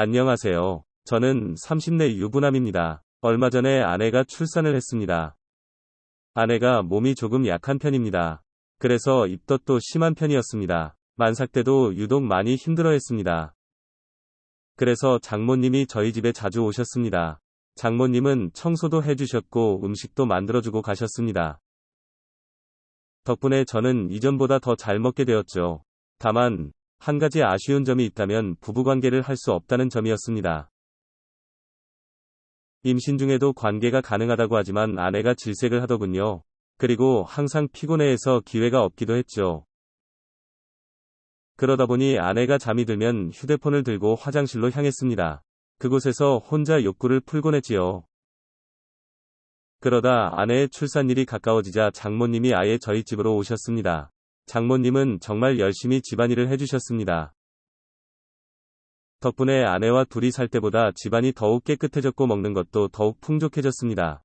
안녕하세요. 저는 30대 유부남입니다. 얼마 전에 아내가 출산을 했습니다. 아내가 몸이 조금 약한 편입니다. 그래서 입덧도 심한 편이었습니다. 만삭 때도 유독 많이 힘들어했습니다. 그래서 장모님이 저희 집에 자주 오셨습니다. 장모님은 청소도 해주셨고 음식도 만들어주고 가셨습니다. 덕분에 저는 이전보다 더 잘 먹게 되었죠. 다만, 한 가지 아쉬운 점이 있다면 부부관계를 할 수 없다는 점이었습니다. 임신 중에도 관계가 가능하다고 하지만 아내가 질색을 하더군요. 그리고 항상 피곤해해서 기회가 없기도 했죠. 그러다 보니 아내가 잠이 들면 휴대폰을 들고 화장실로 향했습니다. 그곳에서 혼자 욕구를 풀곤 했지요. 그러다 아내의 출산일이 가까워지자 장모님이 아예 저희 집으로 오셨습니다. 장모님은 정말 열심히 집안일을 해주셨습니다. 덕분에 아내와 둘이 살 때보다 집안이 더욱 깨끗해졌고 먹는 것도 더욱 풍족해졌습니다.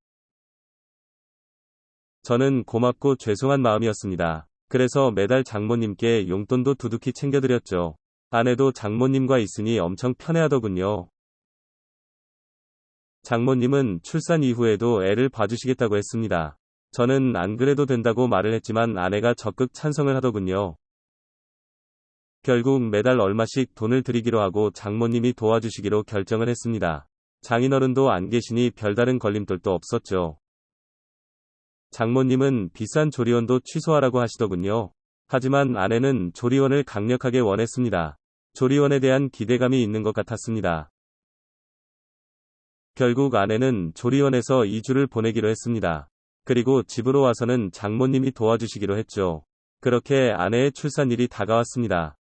저는 고맙고 죄송한 마음이었습니다. 그래서 매달 장모님께 용돈도 두둑히 챙겨드렸죠. 아내도 장모님과 있으니 엄청 편해하더군요. 장모님은 출산 이후에도 애를 봐주시겠다고 했습니다. 저는 안 그래도 된다고 말을 했지만 아내가 적극 찬성을 하더군요. 결국 매달 얼마씩 돈을 드리기로 하고 장모님이 도와주시기로 결정을 했습니다. 장인어른도 안 계시니 별다른 걸림돌도 없었죠. 장모님은 비싼 조리원도 취소하라고 하시더군요. 하지만 아내는 조리원을 강력하게 원했습니다. 조리원에 대한 기대감이 있는 것 같았습니다. 결국 아내는 조리원에서 2주를 보내기로 했습니다. 그리고 집으로 와서는 장모님이 도와주시기로 했죠. 그렇게 아내의 출산일이 다가왔습니다.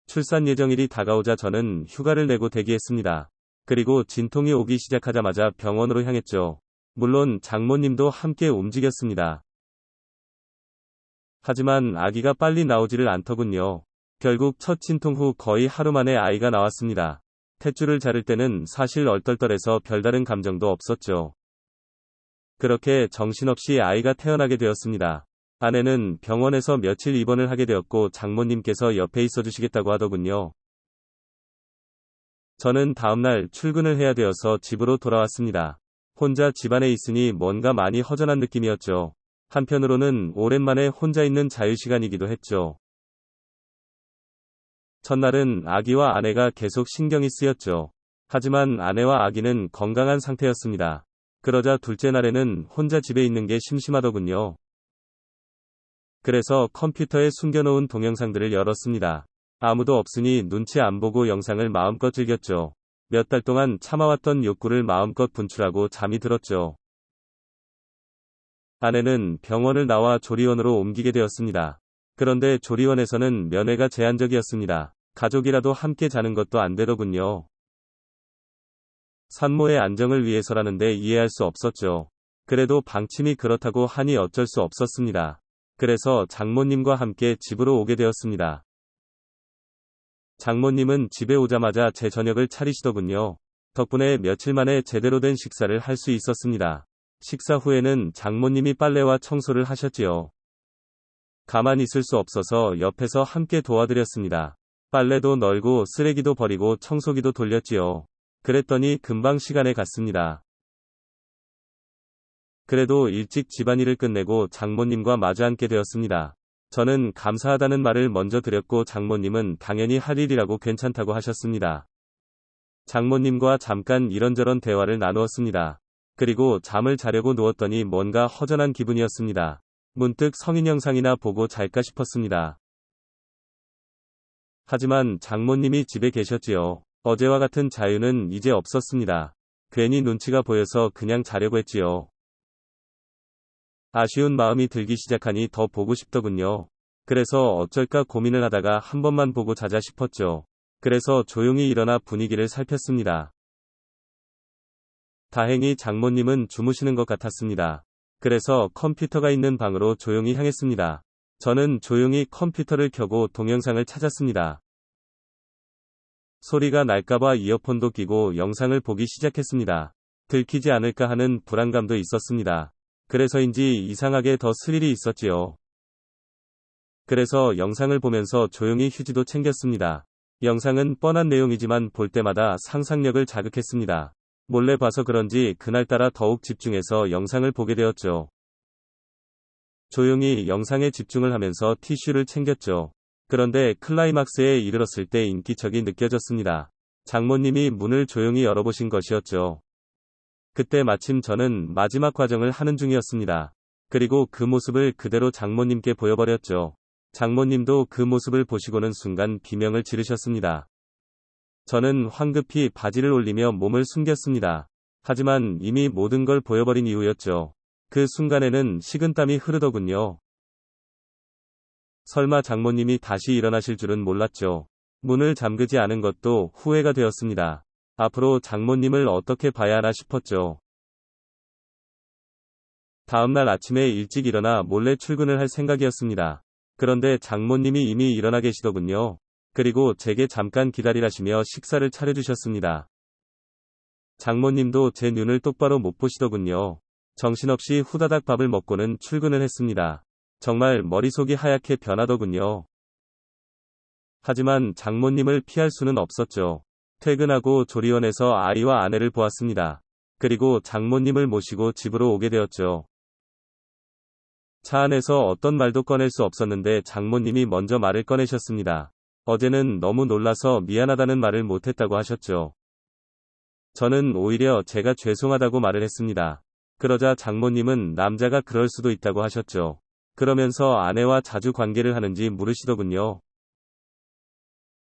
출산 예정일이 다가오자 저는 휴가를 내고 대기했습니다. 그리고 진통이 오기 시작하자마자 병원으로 향했죠. 물론 장모님도 함께 움직였습니다. 하지만 아기가 빨리 나오지를 않더군요. 결국 첫 진통 후 거의 하루 만에 아이가 나왔습니다. 탯줄을 자를 때는 사실 얼떨떨해서 별다른 감정도 없었죠. 그렇게 정신없이 아이가 태어나게 되었습니다. 아내는 병원에서 며칠 입원을 하게 되었고 장모님께서 옆에 있어 주시겠다고 하더군요. 저는 다음날 출근을 해야 되어서 집으로 돌아왔습니다. 혼자 집안에 있으니 뭔가 많이 허전한 느낌이었죠. 한편으로는 오랜만에 혼자 있는 자유시간이기도 했죠. 첫날은 아기와 아내가 계속 신경이 쓰였죠. 하지만 아내와 아기는 건강한 상태였습니다. 그러자 둘째 날에는 혼자 집에 있는 게 심심하더군요. 그래서 컴퓨터에 숨겨놓은 동영상들을 열었습니다. 아무도 없으니 눈치 안 보고 영상을 마음껏 즐겼죠. 몇 달 동안 참아왔던 욕구를 마음껏 분출하고 잠이 들었죠. 아내는 병원을 나와 조리원으로 옮기게 되었습니다. 그런데 조리원에서는 면회가 제한적이었습니다. 가족이라도 함께 자는 것도 안 되더군요. 산모의 안정을 위해서라는데 이해할 수 없었죠. 그래도 방침이 그렇다고 하니 어쩔 수 없었습니다. 그래서 장모님과 함께 집으로 오게 되었습니다. 장모님은 집에 오자마자 제 저녁을 차리시더군요. 덕분에 며칠 만에 제대로 된 식사를 할 수 있었습니다. 식사 후에는 장모님이 빨래와 청소를 하셨지요. 가만히 있을 수 없어서 옆에서 함께 도와드렸습니다. 빨래도 널고 쓰레기도 버리고 청소기도 돌렸지요. 그랬더니 금방 시간에 갔습니다. 그래도 일찍 집안일을 끝내고 장모님과 마주 앉게 되었습니다. 저는 감사하다는 말을 먼저 드렸고 장모님은 당연히 할 일이라고 괜찮다고 하셨습니다. 장모님과 잠깐 이런저런 대화를 나누었습니다. 그리고 잠을 자려고 누웠더니 뭔가 허전한 기분이었습니다. 문득 성인 영상이나 보고 잘까 싶었습니다. 하지만 장모님이 집에 계셨지요. 어제와 같은 자유는 이제 없었습니다. 괜히 눈치가 보여서 그냥 자려고 했지요. 아쉬운 마음이 들기 시작하니 더 보고 싶더군요. 그래서 어쩔까 고민을 하다가 한 번만 보고 자자 싶었죠. 그래서 조용히 일어나 분위기를 살폈습니다. 다행히 장모님은 주무시는 것 같았습니다. 그래서 컴퓨터가 있는 방으로 조용히 향했습니다. 저는 조용히 컴퓨터를 켜고 동영상을 찾았습니다. 소리가 날까봐 이어폰도 끼고 영상을 보기 시작했습니다. 들키지 않을까 하는 불안감도 있었습니다. 그래서인지 이상하게 더 스릴이 있었지요. 그래서 영상을 보면서 조용히 휴지도 챙겼습니다. 영상은 뻔한 내용이지만 볼 때마다 상상력을 자극했습니다. 몰래 봐서 그런지 그날따라 더욱 집중해서 영상을 보게 되었죠. 조용히 영상에 집중을 하면서 티슈를 챙겼죠. 그런데 클라이막스에 이르렀을 때 인기척이 느껴졌습니다. 장모님이 문을 조용히 열어보신 것이었죠. 그때 마침 저는 마지막 과정을 하는 중이었습니다. 그리고 그 모습을 그대로 장모님께 보여버렸죠. 장모님도 그 모습을 보시고는 순간 비명을 지르셨습니다. 저는 황급히 바지를 올리며 몸을 숨겼습니다. 하지만 이미 모든 걸 보여버린 이유였죠. 그 순간에는 식은땀이 흐르더군요. 설마 장모님이 다시 일어나실 줄은 몰랐죠. 문을 잠그지 않은 것도 후회가 되었습니다. 앞으로 장모님을 어떻게 봐야 하나 싶었죠. 다음날 아침에 일찍 일어나 몰래 출근을 할 생각이었습니다. 그런데 장모님이 이미 일어나 계시더군요. 그리고 제게 잠깐 기다리라시며 식사를 차려주셨습니다. 장모님도 제 눈을 똑바로 못 보시더군요. 정신없이 후다닥 밥을 먹고는 출근을 했습니다. 정말 머릿속이 하얗게 변하더군요. 하지만 장모님을 피할 수는 없었죠. 퇴근하고 조리원에서 아이와 아내를 보았습니다. 그리고 장모님을 모시고 집으로 오게 되었죠. 차 안에서 어떤 말도 꺼낼 수 없었는데 장모님이 먼저 말을 꺼내셨습니다. 어제는 너무 놀라서 미안하다는 말을 못했다고 하셨죠. 저는 오히려 제가 죄송하다고 말을 했습니다. 그러자 장모님은 남자가 그럴 수도 있다고 하셨죠. 그러면서 아내와 자주 관계를 하는지 물으시더군요.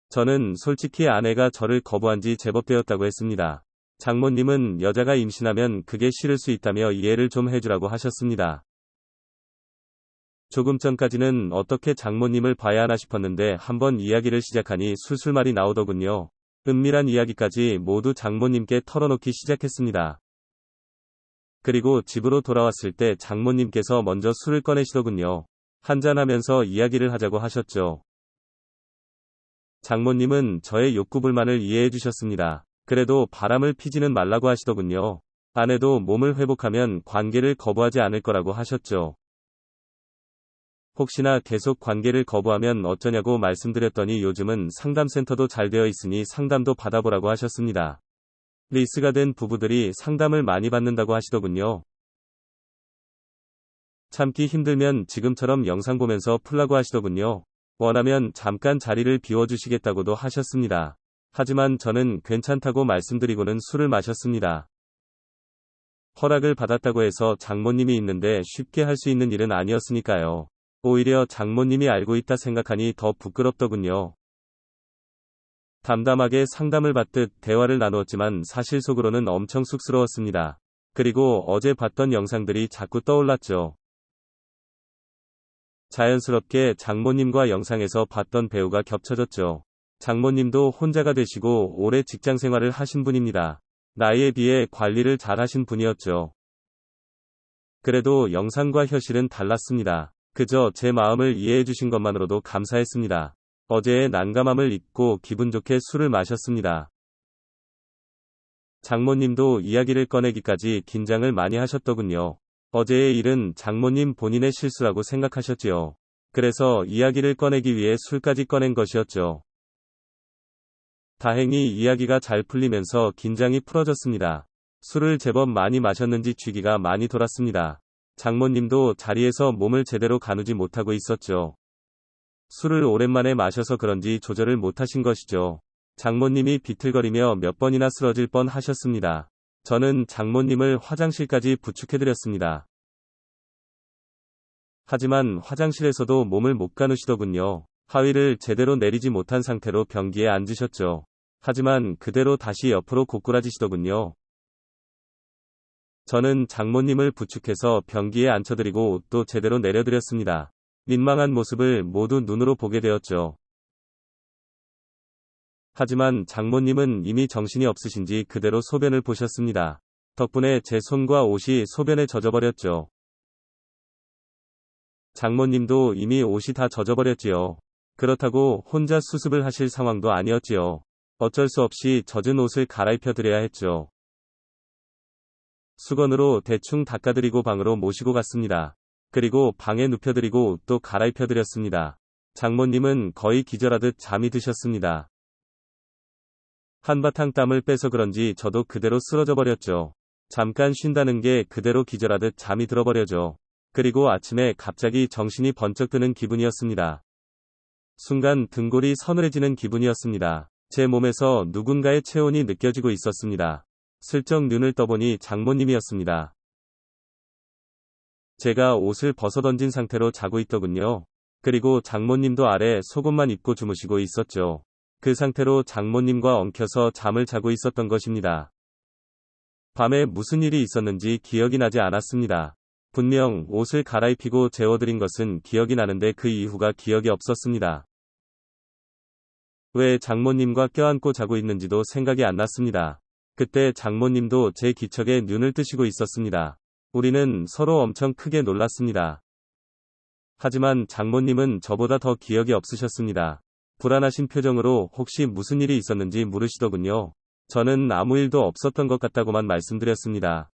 저는 솔직히 아내가 저를 거부한 지 제법 되었다고 했습니다. 장모님은 여자가 임신하면 그게 싫을 수 있다며 이해를 좀 해주라고 하셨습니다. 조금 전까지는 어떻게 장모님을 봐야 하나 싶었는데 한번 이야기를 시작하니 술술 말이 나오더군요. 은밀한 이야기까지 모두 장모님께 털어놓기 시작했습니다. 그리고 집으로 돌아왔을 때 장모님께서 먼저 술을 꺼내시더군요. 한잔하면서 이야기를 하자고 하셨죠. 장모님은 저의 욕구불만을 이해해 주셨습니다. 그래도 바람을 피지는 말라고 하시더군요. 아내도 몸을 회복하면 관계를 거부하지 않을 거라고 하셨죠. 혹시나 계속 관계를 거부하면 어쩌냐고 말씀드렸더니 요즘은 상담센터도 잘 되어 있으니 상담도 받아보라고 하셨습니다. 리스가 된 부부들이 상담을 많이 받는다고 하시더군요. 참기 힘들면 지금처럼 영상 보면서 풀라고 하시더군요. 원하면 잠깐 자리를 비워주시겠다고도 하셨습니다. 하지만 저는 괜찮다고 말씀드리고는 술을 마셨습니다. 허락을 받았다고 해서 장모님이 있는데 쉽게 할 수 있는 일은 아니었으니까요. 오히려 장모님이 알고 있다 생각하니 더 부끄럽더군요. 담담하게 상담을 받듯 대화를 나누었지만 사실 속으로는 엄청 쑥스러웠습니다. 그리고 어제 봤던 영상들이 자꾸 떠올랐죠. 자연스럽게 장모님과 영상에서 봤던 배우가 겹쳐졌죠. 장모님도 혼자가 되시고 오래 직장 생활을 하신 분입니다. 나이에 비해 관리를 잘 하신 분이었죠. 그래도 영상과 현실은 달랐습니다. 그저 제 마음을 이해해 주신 것만으로도 감사했습니다. 어제의 난감함을 잊고 기분 좋게 술을 마셨습니다. 장모님도 이야기를 꺼내기까지 긴장을 많이 하셨더군요. 어제의 일은 장모님 본인의 실수라고 생각하셨지요. 그래서 이야기를 꺼내기 위해 술까지 꺼낸 것이었죠. 다행히 이야기가 잘 풀리면서 긴장이 풀어졌습니다. 술을 제법 많이 마셨는지 취기가 많이 돌았습니다. 장모님도 자리에서 몸을 제대로 가누지 못하고 있었죠. 술을 오랜만에 마셔서 그런지 조절을 못하신 것이죠. 장모님이 비틀거리며 몇 번이나 쓰러질 뻔 하셨습니다. 저는 장모님을 화장실까지 부축해드렸습니다. 하지만 화장실에서도 몸을 못 가누시더군요. 하위를 제대로 내리지 못한 상태로 변기에 앉으셨죠. 하지만 그대로 다시 옆으로 고꾸라지시더군요. 저는 장모님을 부축해서 변기에 앉혀드리고 옷도 제대로 내려드렸습니다. 민망한 모습을 모두 눈으로 보게 되었죠. 하지만 장모님은 이미 정신이 없으신지 그대로 소변을 보셨습니다. 덕분에 제 손과 옷이 소변에 젖어버렸죠. 장모님도 이미 옷이 다 젖어버렸지요. 그렇다고 혼자 수습을 하실 상황도 아니었지요. 어쩔 수 없이 젖은 옷을 갈아입혀 드려야 했죠. 수건으로 대충 닦아드리고 방으로 모시고 갔습니다. 그리고 방에 눕혀드리고 옷도 갈아입혀 드렸습니다. 장모님은 거의 기절하듯 잠이 드셨습니다. 한바탕 땀을 빼서 그런지 저도 그대로 쓰러져 버렸죠. 잠깐 쉰다는 게 그대로 기절하듯 잠이 들어버려죠. 그리고 아침에 갑자기 정신이 번쩍 드는 기분이었습니다. 순간 등골이 서늘해지는 기분이었습니다. 제 몸에서 누군가의 체온이 느껴지고 있었습니다. 슬쩍 눈을 떠보니 장모님이었습니다. 제가 옷을 벗어던진 상태로 자고 있더군요. 그리고 장모님도 아래 속옷만 입고 주무시고 있었죠. 그 상태로 장모님과 엉켜서 잠을 자고 있었던 것입니다. 밤에 무슨 일이 있었는지 기억이 나지 않았습니다. 분명 옷을 갈아입히고 재워드린 것은 기억이 나는데 그 이후가 기억이 없었습니다. 왜 장모님과 껴안고 자고 있는지도 생각이 안 났습니다. 그때 장모님도 제 기척에 눈을 뜨시고 있었습니다. 우리는 서로 엄청 크게 놀랐습니다. 하지만 장모님은 저보다 더 기억이 없으셨습니다. 불안하신 표정으로 혹시 무슨 일이 있었는지 물으시더군요. 저는 아무 일도 없었던 것 같다고만 말씀드렸습니다.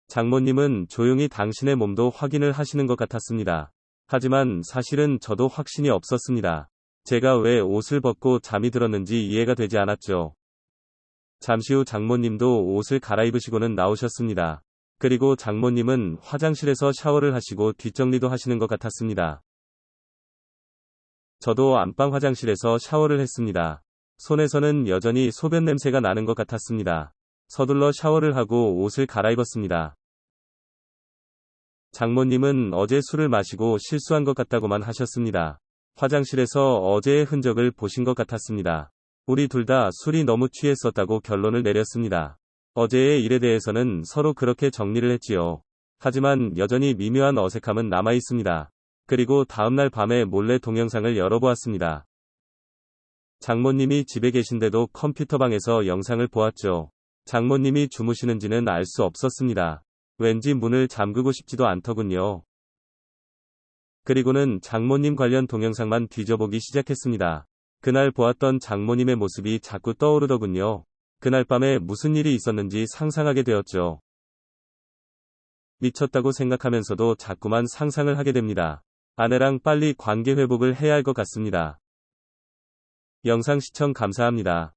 장모님은 조용히 당신의 몸도 확인을 하시는 것 같았습니다. 하지만 사실은 저도 확신이 없었습니다. 제가 왜 옷을 벗고 잠이 들었는지 이해가 되지 않았죠. 잠시 후 장모님도 옷을 갈아입으시고는 나오셨습니다. 그리고 장모님은 화장실에서 샤워를 하시고 뒷정리도 하시는 것 같았습니다. 저도 안방 화장실에서 샤워를 했습니다. 손에서는 여전히 소변 냄새가 나는 것 같았습니다. 서둘러 샤워를 하고 옷을 갈아입었습니다. 장모님은 어제 술을 마시고 실수한 것 같다고만 하셨습니다. 화장실에서 어제의 흔적을 보신 것 같았습니다. 우리 둘 다 술이 너무 취했었다고 결론을 내렸습니다. 어제의 일에 대해서는 서로 그렇게 정리를 했지요. 하지만 여전히 미묘한 어색함은 남아 있습니다. 그리고 다음날 밤에 몰래 동영상을 열어보았습니다. 장모님이 집에 계신데도 컴퓨터방에서 영상을 보았죠. 장모님이 주무시는지는 알 수 없었습니다. 왠지 문을 잠그고 싶지도 않더군요. 그리고는 장모님 관련 동영상만 뒤져보기 시작했습니다. 그날 보았던 장모님의 모습이 자꾸 떠오르더군요. 그날 밤에 무슨 일이 있었는지 상상하게 되었죠. 미쳤다고 생각하면서도 자꾸만 상상을 하게 됩니다. 아내랑 빨리 관계 회복을 해야 할 것 같습니다. 영상 시청 감사합니다.